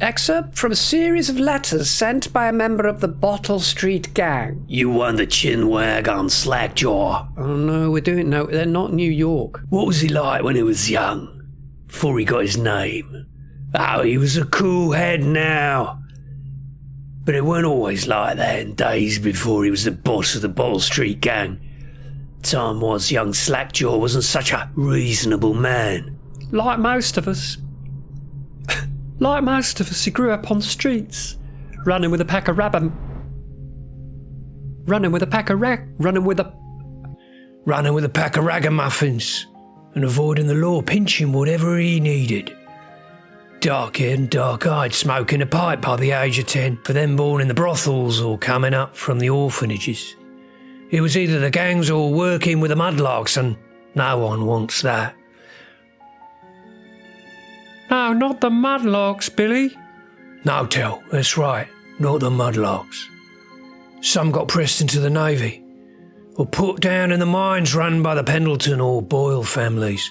Excerpt from a series of letters sent by a member of the Bottle Street Gang. You won the chinwag on Slackjaw. Oh no, they're not New York. What was he like when he was young? Before he got his name? Oh, he was a cool head now. But it weren't always like that in days before he was the boss of the Bottle Street Gang. Time was young Slackjaw wasn't such a reasonable man. Like most of us, he grew up on the streets, running with a pack of ragamuffins and avoiding the law, pinching whatever he needed. Dark-haired and dark-eyed, smoking a pipe by the age of 10 for them born in the brothels or coming up from the orphanages. It was either the gangs or working with the mudlarks, and no one wants that. No, not the mudlarks, Billy. No, Tell, that's right, not the mudlarks. Some got pressed into the Navy, or put down in the mines run by the Pendleton or Boyle families.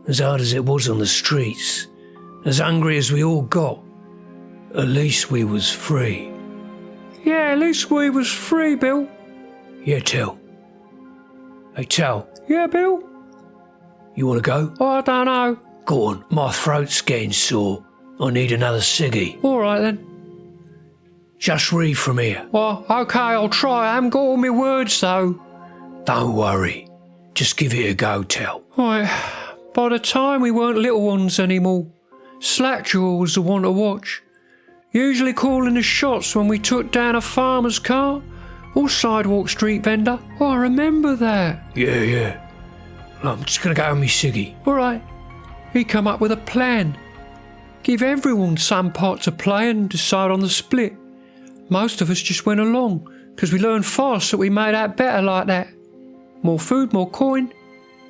As hard as it was on the streets, as hungry as we all got, at least we was free. Yeah, at least we was free, Bill. Yeah, Tell. Hey, Tell. Yeah, Bill? You want to go? Oh, I don't know. Go on, my throat's getting sore. I need another ciggy. All right, then. Just read from here. Well, OK, I'll try. I haven't got all my words, though. Don't worry. Just give it a go, Tell. Right. By the time we weren't little ones anymore, Slackjaw was the one to watch. Usually calling the shots when we took down a farmer's cart or sidewalk street vendor. Oh, I remember that. Yeah. I'm just going to go with me ciggy. All right. He come up with a plan. Give everyone some part to play and decide on the split. Most of us just went along, because we learned fast that we made out better like that. More food, more coin.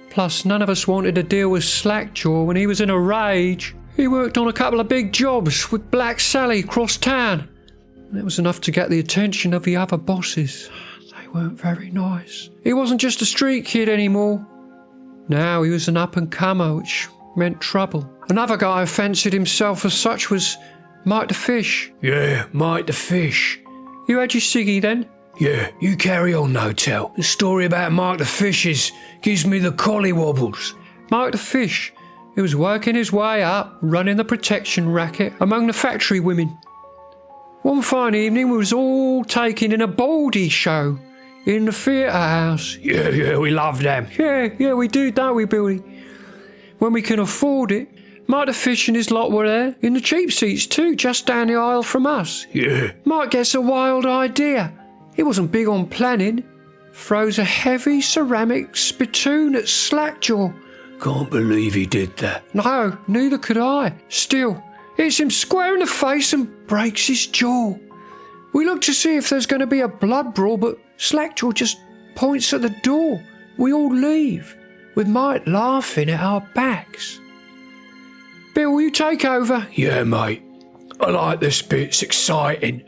Plus, none of us wanted to deal with Slackjaw when he was in a rage. He worked on a couple of big jobs with Black Sally across town. And it was enough to get the attention of the other bosses. They weren't very nice. He wasn't just a street kid anymore. Now he was an up-and-comer, which meant trouble. Another guy who fancied himself as such was Mike the Fish. Yeah, Mike the Fish. You had your ciggy then? Yeah, you carry on, no Tell. The story about Mike the Fish gives me the collywobbles. Mike the Fish, he was working his way up, running the protection racket among the factory women. One fine evening we was all taking in a baldy show in the theatre house. Yeah, we love them. Yeah, we do, don't we, Billy? When we can afford it. Mike the Fish and his lot were there, in the cheap seats too, just down the aisle from us. Yeah. Mike gets a wild idea. He wasn't big on planning. Throws a heavy ceramic spittoon at Slackjaw. Can't believe he did that. No, neither could I. Still, hits him square in the face and breaks his jaw. We look to see if there's going to be a blood brawl, but Slackjaw just points at the door. We all leave, with Mike laughing at our backs. Bill, will you take over? Yeah, mate. I like this bit. It's exciting.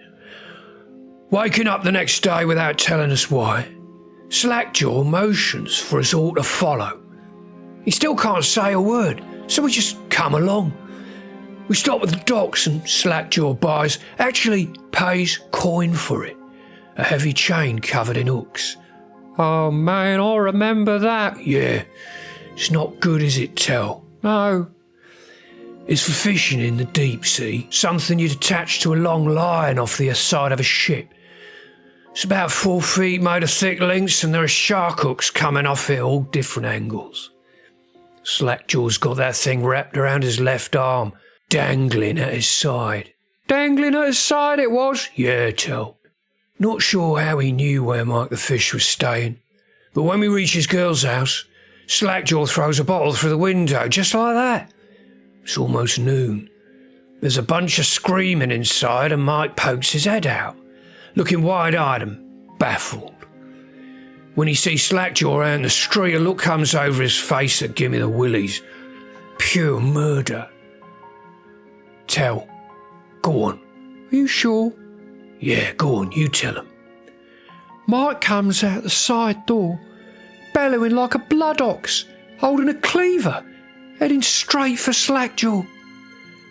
Waking up the next day without telling us why, Slackjaw motions for us all to follow. He still can't say a word, so we just come along. We stop at the docks and Slackjaw buys, actually pays coin for it. A heavy chain covered in hooks. Oh man, I remember that. Yeah, it's not good, is it, Tell? No. It's for fishing in the deep sea, something you'd attach to a long line off the side of a ship. It's about 4 feet, made of thick links, and there are shark hooks coming off it at all different angles. Slackjaw's got that thing wrapped around his left arm, dangling at his side. Dangling at his side it was? Yeah, Tell. Not sure how he knew where Mike the Fish was staying, but when we reach his girl's house, Slackjaw throws a bottle through the window, just like that. It's almost noon. There's a bunch of screaming inside and Mike pokes his head out, looking wide-eyed and baffled. When he sees Slackjaw out in the street, a look comes over his face that give me the willies. Pure murder. Tell. Go on. Are you sure? Yeah, go on, you tell him. Mike comes out the side door, bellowing like a blood ox, holding a cleaver, heading straight for Slackjaw.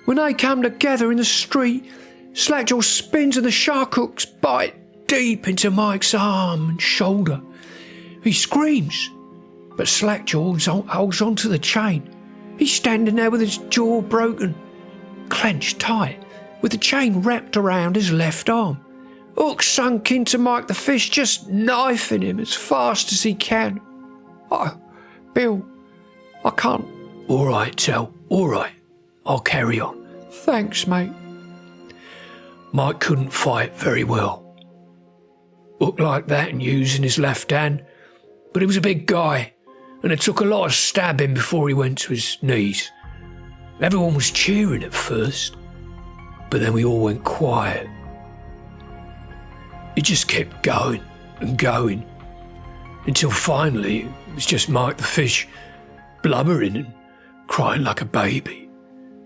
When they come together in the street, Slackjaw spins and the shark hooks bite deep into Mike's arm and shoulder. He screams, but Slackjaw holds onto the chain. He's standing there with his jaw broken, clenched tight, with the chain wrapped around his left arm. Hook sunk into Mike the fish, just knifing him as fast as he can. Oh, Bill, I can't. All right, Tell, all right. I'll carry on. Thanks, mate. Mike couldn't fight very well. Hook like that and using his left hand, but he was a big guy, and it took a lot of stabbing before he went to his knees. Everyone was cheering at first, but then we all went quiet. It just kept going and going, until finally it was just Mike the fish blubbering and crying like a baby,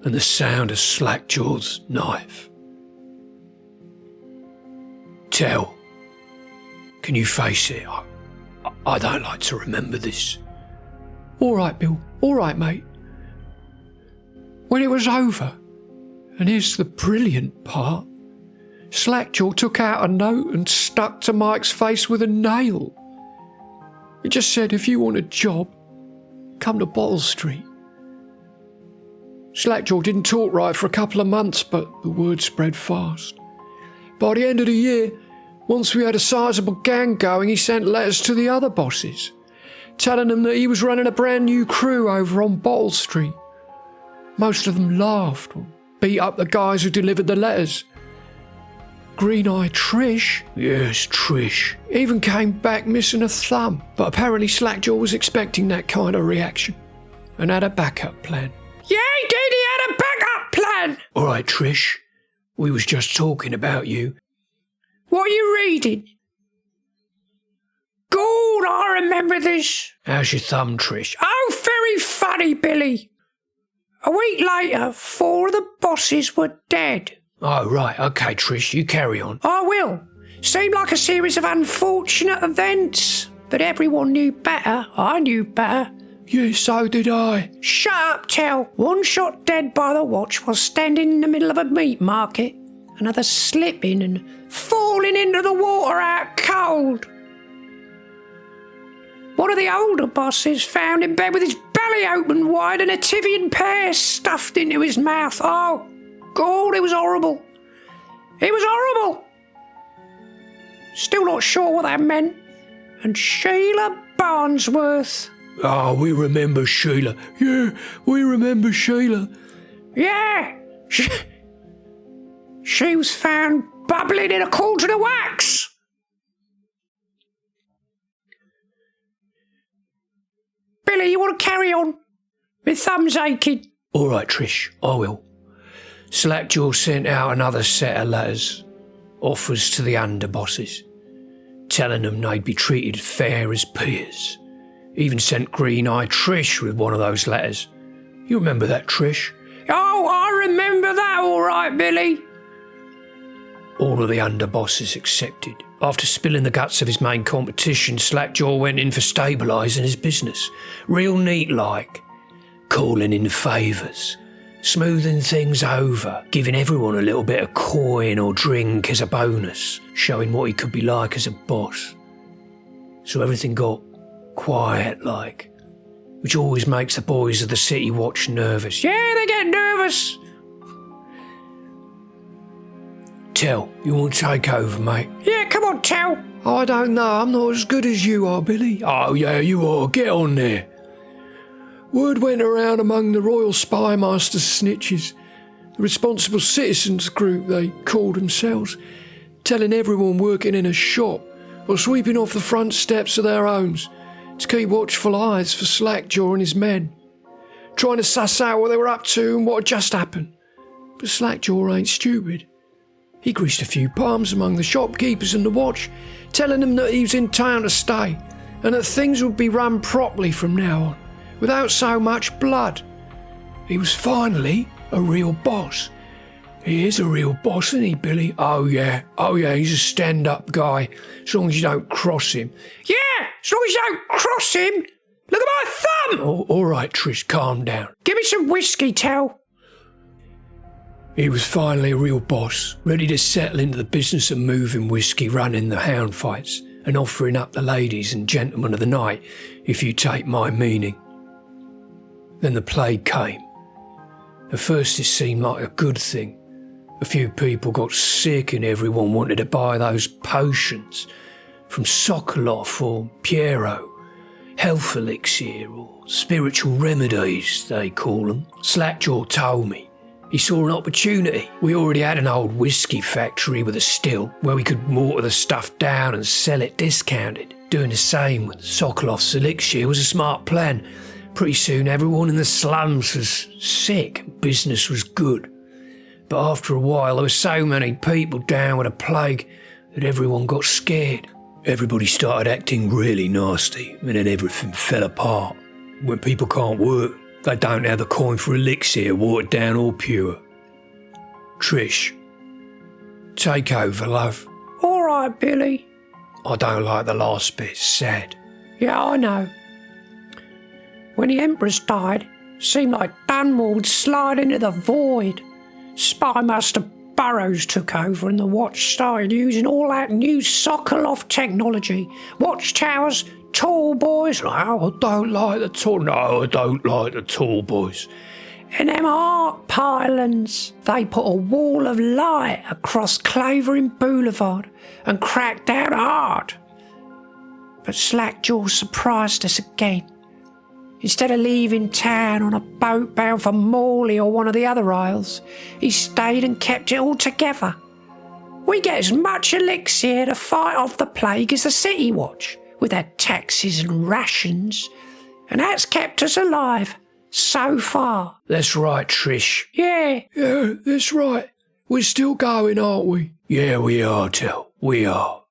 and the sound of Slackjaw's knife. Tell, can you face it? I don't like to remember this. All right, Bill. All right, mate. When it was over, and here's the brilliant part, Slackjaw took out a note and stuck to Mike's face with a nail. It just said, if you want a job, come to Bottle Street. Slackjaw didn't talk right for a couple of months, but the word spread fast. By the end of the year, once we had a sizable gang going, he sent letters to the other bosses, telling them that he was running a brand new crew over on Bottle Street. Most of them laughed or beat up the guys who delivered the letters. Green-eyed Trish, yes, Trish, even came back missing a thumb, but apparently Slackjaw was expecting that kind of reaction and had a backup plan. Yeah, he did, he had a backup plan! All right, Trish, we was just talking about you. What are you reading? God, I remember this. How's your thumb, Trish? Oh, very funny, Billy. A week later, 4 of the bosses were dead. Oh, right, okay, Trish, you carry on. I will. Seemed like a series of unfortunate events, but everyone knew better. I knew better. Yeah, so did I. Shut up, Tell. One shot dead by the watch while standing in the middle of a meat market. Another slipping and falling into the water out cold. One of the older bosses found in bed with his belly open wide and a Tivian pear stuffed into his mouth. Oh, God, it was horrible. It was horrible. Still not sure what that meant. And Sheila Barnsworth. Oh, we remember Sheila. Yeah, we remember Sheila. Yeah. She was found bubbling in a cauldron of wax. Billy, you want to carry on? My thumb's aching. All right, Trish, I will. Slackjaw sent out another set of letters, offers to the underbosses, telling them they'd be treated fair as peers. Even sent Green-eyed Trish with one of those letters. You remember that, Trish? Oh, I remember that all right, Billy. All of the underbosses accepted. After spilling the guts of his main competition, Slackjaw went in for stabilising his business. Real neat-like. Calling in favours. Smoothing things over. Giving everyone a little bit of coin or drink as a bonus. Showing what he could be like as a boss. So everything got quiet-like. Which always makes the boys of the City Watch nervous. Yeah, they get nervous. Tell, you want to take over, mate? Yeah, come on, Tell. I don't know, I'm not as good as you are, Billy. Oh, yeah, you are. Get on there. Word went around among the Royal Spy Master's snitches, the Responsible Citizens group they called themselves, telling everyone working in a shop or sweeping off the front steps of their homes to keep watchful eyes for Slackjaw and his men, trying to suss out what they were up to and what had just happened. But Slackjaw ain't stupid. He greased a few palms among the shopkeepers and the watch, telling them that he was in town to stay and that things would be run properly from now on, without so much blood. He was finally a real boss. He is a real boss, isn't he, Billy? Oh yeah, he's a stand-up guy, as long as you don't cross him. Yeah, as long as you don't cross him. Look at my thumb! All right, Trish, calm down. Give me some whiskey, Tell. He was finally a real boss, ready to settle into the business of moving whiskey, running the hound fights, and offering up the ladies and gentlemen of the night, if you take my meaning. Then the plague came. At first it seemed like a good thing. A few people got sick and everyone wanted to buy those potions from Sokolov or Piero, health elixir or spiritual remedies, they call them. Slackjaw told me. He saw an opportunity. We already had an old whiskey factory with a still where we could water the stuff down and sell it discounted. Doing the same with Sokolov's elixir was a smart plan. Pretty soon everyone in the slums was sick and business was good. But after a while there were so many people down with a plague that everyone got scared. Everybody started acting really nasty and then everything fell apart. When people can't work, they don't have the coin for elixir, watered down or pure. Trish, take over, love. All right, Billy. I don't like the last bit, sad. Yeah, I know. When the Empress died, it seemed like Dunwall would slide into the void. Spymaster Burrows took over and the watch started using all that new Sokolov technology. Watchtowers, tall boys. Oh, I don't like the tall. No, I don't like the tall boys. And them arc pylons. They put a wall of light across Clavering Boulevard and cracked down hard. But Slackjaw surprised us again. Instead of leaving town on a boat bound for Morley or one of the other isles, he stayed and kept it all together. We get as much elixir to fight off the plague as the City Watch, with their taxes and rations, and that's kept us alive so far. That's right, Trish. Yeah. Yeah, that's right. We're still going, aren't we? Yeah, we are, Tel. We are.